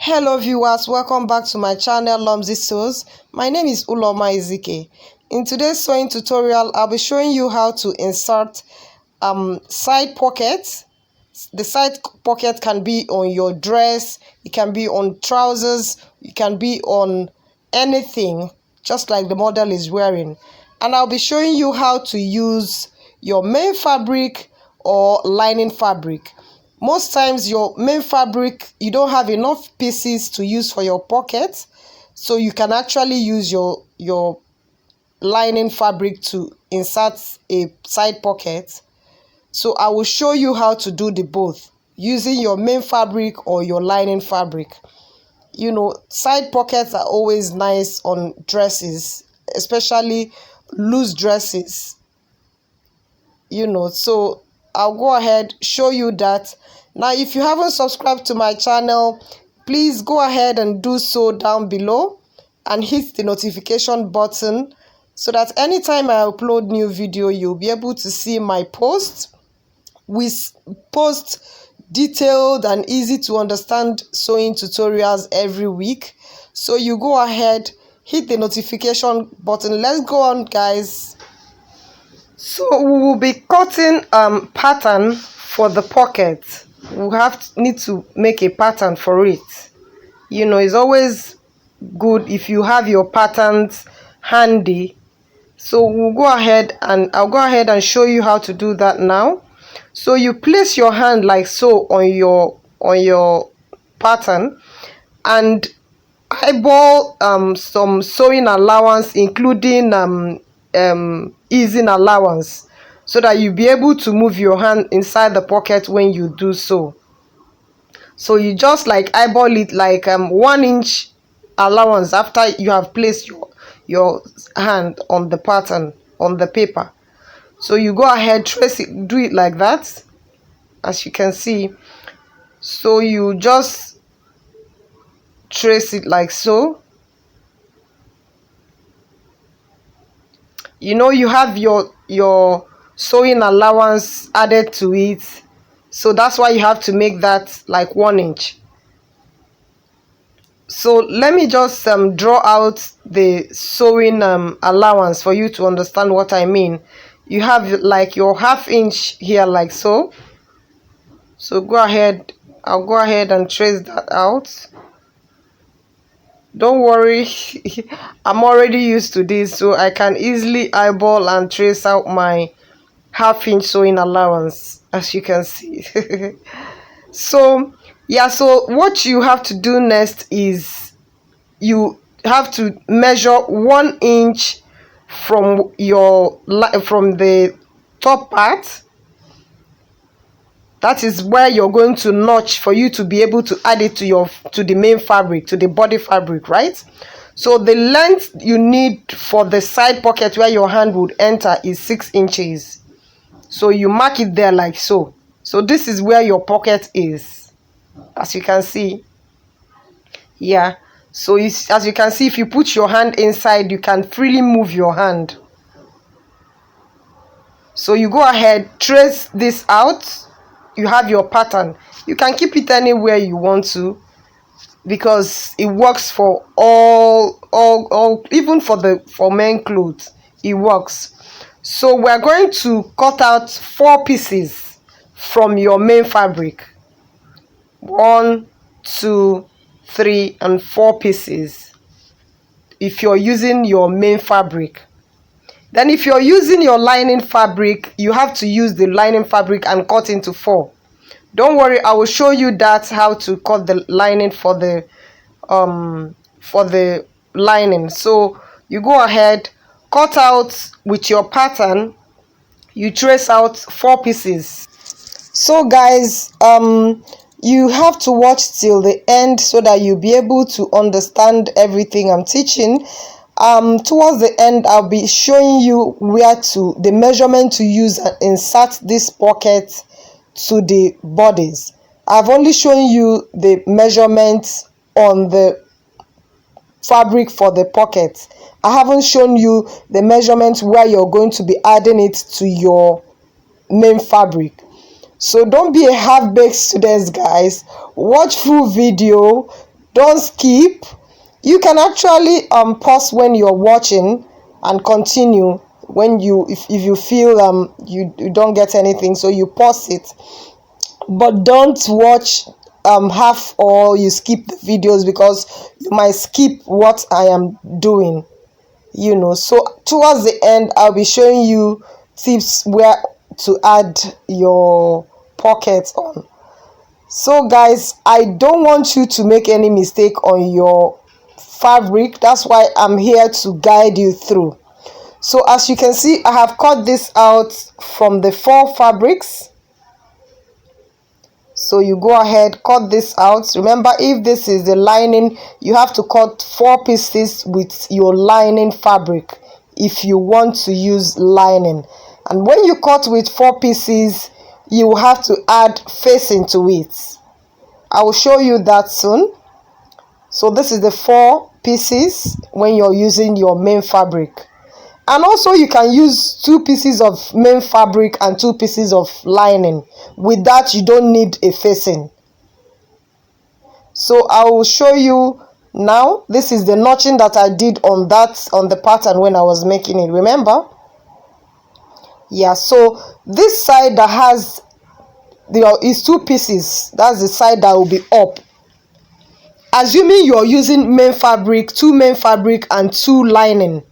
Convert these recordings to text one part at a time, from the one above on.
Hello viewers, welcome back to my channel Lomzy Sews. My name is Lomzy. In today's sewing tutorial, I'll be showing you how to insert side pockets. The side pocket can be on your dress, it can be on trousers, it can be on anything, just like the model is wearing. And I'll be showing you how to use your main fabric or lining fabric. Most times your main fabric, you don't have enough pieces to use for your pocket, so you can actually use your lining fabric to insert a side pocket. So I will show you how to do the both using your main fabric or your lining fabric. You know, side pockets are always nice on dresses, especially loose dresses. You know, so I'll go ahead show you that. Now if you haven't subscribed to my channel, please go ahead and do so down below and hit the notification button so that anytime I upload new video, you'll be able to see my posts. We post detailed and easy to understand sewing tutorials every week, so you go ahead, hit the notification button. Let's go on, guys. So we will be cutting pattern for the pocket. We need to make a pattern for it. You know, it's always good if you have your patterns handy. So we'll go ahead and I'll go ahead and show you how to do that now. So you place your hand like so on your pattern and eyeball some sewing allowance, including easing allowance, so that you'll be able to move your hand inside the pocket when you do so. So you just like eyeball it like 1 inch allowance after you have placed your hand on the pattern on the paper. So you go ahead, trace it, do it like that, as you can see. So you just trace it like so. You know, you have your sewing allowance added to it, so that's why you have to make that like 1 inch. So let me just draw out the sewing allowance for you to understand what I mean. You have like your 1/2 inch here like so. So go ahead, I'll go ahead and trace that out. Don't worry, I'm already used to this, so I can easily eyeball and trace out my 1/2 inch sewing allowance, as you can see. So yeah, so what you have to do next is you have to measure 1 inch from the top part. That is where you're going to notch for you to be able to add it to the main fabric, to the body fabric, right? So the length you need for the side pocket where your hand would enter is 6 inches. So you mark it there like so. So this is where your pocket is, as you can see. Yeah, so as you can see, if you put your hand inside, you can freely move your hand. So you go ahead, trace this out. You have your pattern. You can keep it anywhere you want to, because it works for all even for men clothes it works. So we're going to cut out 4 pieces from your main fabric. 1, 2, 3 and 4 pieces if you're using your main fabric. Then if you're using your lining fabric, you have to use the lining fabric and cut into 4. Don't worry, I will show you that how to cut the lining for the lining. So you go ahead, cut out with your pattern, you trace out 4 pieces. So guys, you have to watch till the end so that you'll be able to understand everything I'm teaching. Towards the end, I'll be showing you the measurement to use and insert this pocket to the bodies. I've only shown you the measurements on the fabric for the pocket. I haven't shown you the measurements where you're going to be adding it to your main fabric. So don't be a half-baked students, guys. Watch full video don't skip. You can actually pause when you're watching and continue when if you feel you don't get anything, so you pause it, but don't watch half or you skip the videos, because you might skip what I am doing, so towards the end I'll be showing you tips where to add your pockets on. So guys, I don't want you to make any mistake on your fabric. That's why I'm here to guide you through. So as you can see, I have cut this out from the 4 fabrics. So you go ahead, cut this out. Remember, if this is the lining, you have to cut 4 pieces with your lining fabric if you want to use lining. And when you cut with 4 pieces, you will have to add facing to it. I will show you that soon. So this is the 4 pieces when you're using your main fabric. And also you can use 2 pieces of main fabric and 2 pieces of lining. With that, you don't need a facing. So I will show you now. This is the notching that I did on the pattern when I was making it, remember? Yeah, so this side that has is 2 pieces. That's the side that will be up. Assuming you're using main fabric, 2 main fabric and 2 lining,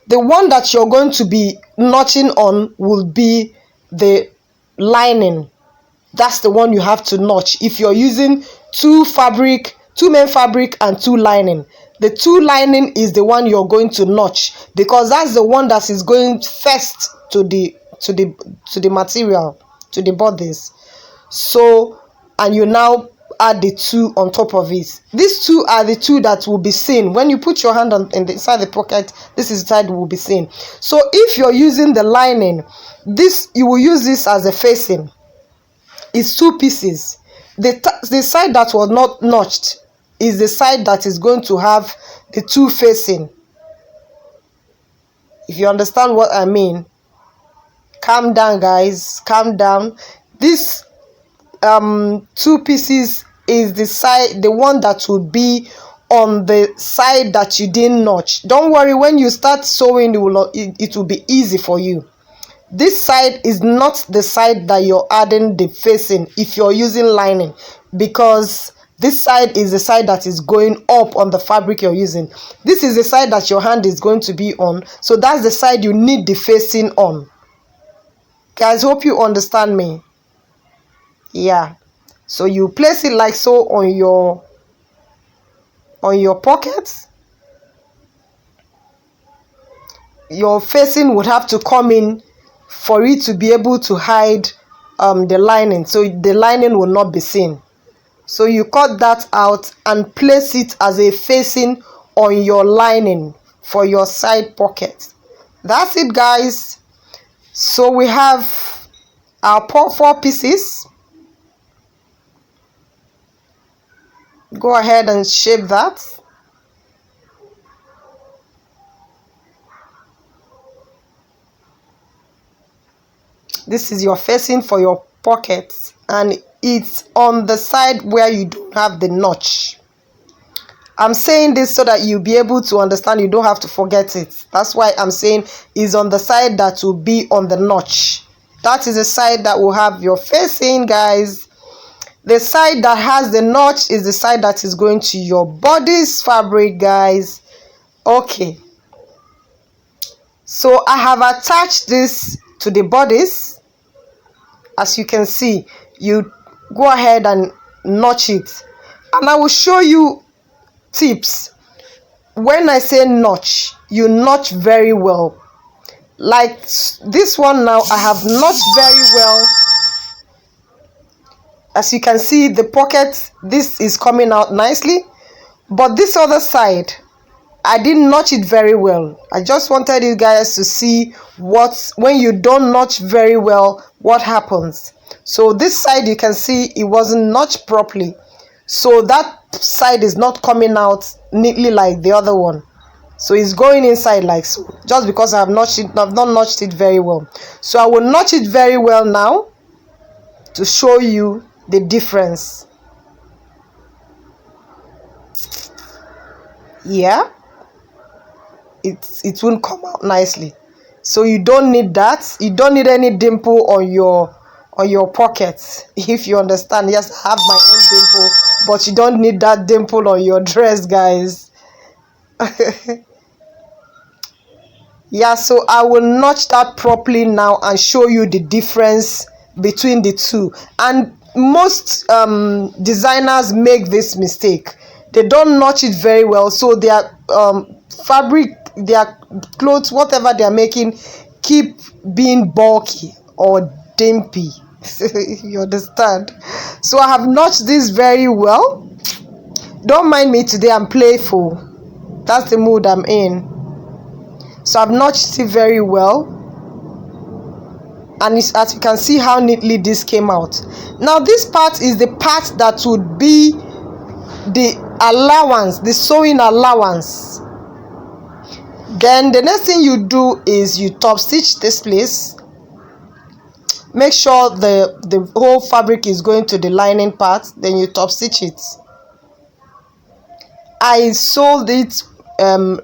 the one that you're going to be notching on will be the lining. That's the one you have to notch. If you're using 2 main fabric and 2 lining, the 2 lining is the one you're going to notch, because that's the one that is going first to the material, to the bodice. So, and you now add the 2 on top of it. These 2 are the 2 that will be seen when you put your hand inside the pocket. This is the side will be seen. So if you're using the lining, you will use this as a facing. It's 2 pieces. The side that was not notched is the side that is going to have the 2 facing. If you understand what I mean, calm down guys, calm down. This 2 pieces is the one that will be on the side that you didn't notch. Don't worry, when you start sewing, it will be easy for you. This side is not the side that you're adding the facing if you're using lining, because this side is the side that is going up on the fabric you're using. This is the side that your hand is going to be on, so that's the side you need the facing on. Guys, hope you understand me. Yeah, so you place it like so on your pockets. Your facing would have to come in for it to be able to hide the lining, so the lining will not be seen. So you cut that out and place it as a facing on your lining for your side pocket. That's it guys. So we have our 4 pieces. Go ahead and shape that. This is your facing for your pockets, and it's on the side where you don't have the notch. I'm saying this so that you'll be able to understand, you don't have to forget it. That's why I'm saying is on the side that will be on the notch. That is the side that will have your facing, guys. The side that has the notch is the side that is going to your bodice fabric, guys. Okay. So I have attached this to the bodice. As you can see, you go ahead and notch it. And I will show you tips. When I say notch, you notch very well. Like this one now, I have notched very well. As you can see, the pocket, this is coming out nicely. But this other side, I didn't notch it very well. I just wanted you guys to see when you don't notch very well, what happens. So this side, you can see it wasn't notched properly. So that side is not coming out neatly like the other one. So it's going inside like so, just because I've not notched it very well. So I will notch it very well now to show you the difference. here, it won't come out nicely. So you don't need that. You don't need any dimple on your pocket, if you understand. Yes, I have my own dimple, but you don't need that dimple on your dress, guys. Yeah, so I will notch that properly now and show you the difference between the two. And most designers make this mistake. They don't notch it very well, so their fabric, their clothes, whatever they are making, keep being bulky or dimpy. You understand? So I have notched this very well. Don't mind me today, I'm playful. That's the mood I'm in. So I've notched it very well, and as you can see how neatly this came out. Now this part is the part that would be the allowance, the sewing allowance. Then the next thing you do is you top stitch this place. Make sure the whole fabric is going to the lining part, then you top stitch it. I sewed it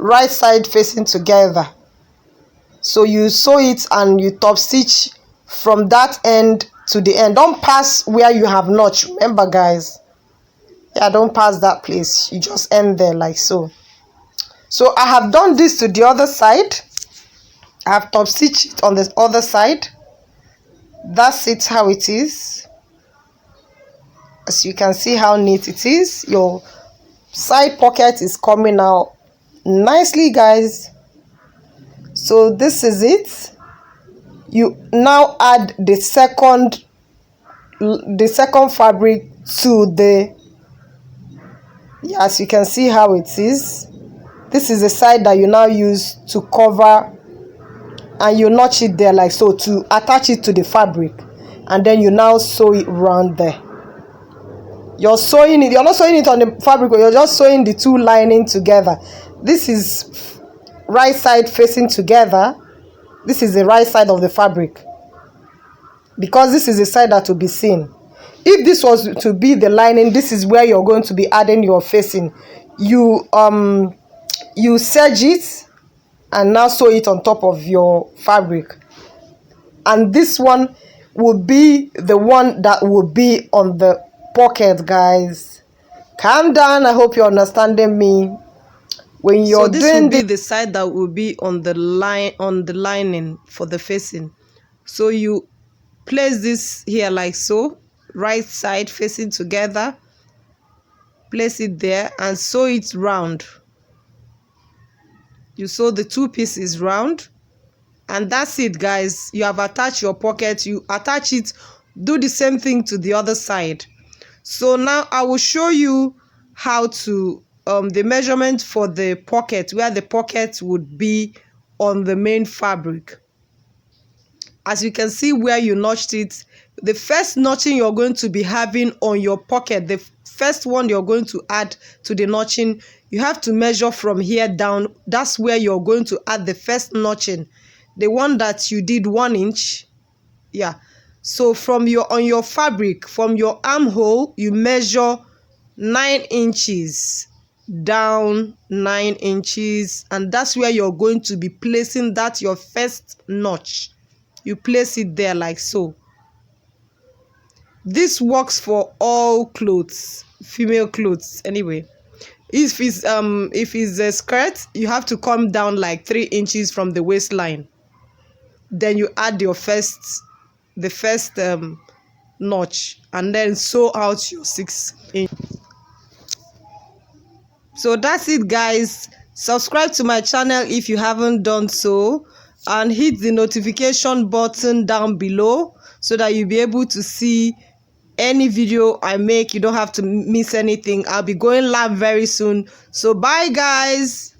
right side facing together. So you sew it and you top stitch from that end to the end. Don't pass where you have notch. Remember, guys. Yeah, don't pass that place. You just end there like so. So I have done this to the other side. I have top stitched it on the other side. That's it, how it is. As you can see how neat it is. Your side pocket is coming out nicely, guys. So this is it. You now add the second fabric to the, as you can see how it is. This is the side that you now use to cover, and you notch it there like so to attach it to the fabric, and then you now sew it around there. You're sewing it, you're not sewing it on the fabric, but you're just sewing the two lining together. This is right side facing together. This is the right side of the fabric, because this is the side that will be seen. If this was to be the lining, this is where you're going to be adding your facing. You serge it and now sew it on top of your fabric, and this one will be the one that will be on the pocket, guys. Calm down. I hope you're understanding me. When you're doing, this will be the side that will be on the lining for the facing. So you place this here like so, right side facing together. Place it there and sew it round. You sew the two pieces round, and that's it, guys. You have attached your pocket. You attach it. Do the same thing to the other side. So now I will show you how to the measurement for the pocket, where the pocket would be on the main fabric. As you can see where you notched it, the first notching you're going to be having on your pocket, the first one you're going to add to the notching, you have to measure from here down. That's where you're going to add the first notching, the one that you did 1 inch. Yeah, so from on your fabric, from your armhole, you measure 9 inches down, 9 inches, and that's where you're going to be placing that your first notch. You place it there like so. This works for all clothes, female clothes anyway. If it's a skirt, you have to come down like 3 inches from the waistline. Then you add the first notch, and then sew out your 6 inches. So that's it, guys. Subscribe to my channel if you haven't done so, and hit the notification button down below so that you'll be able to see any video I make. You don't have to miss anything. I'll be going live very soon. So bye, guys.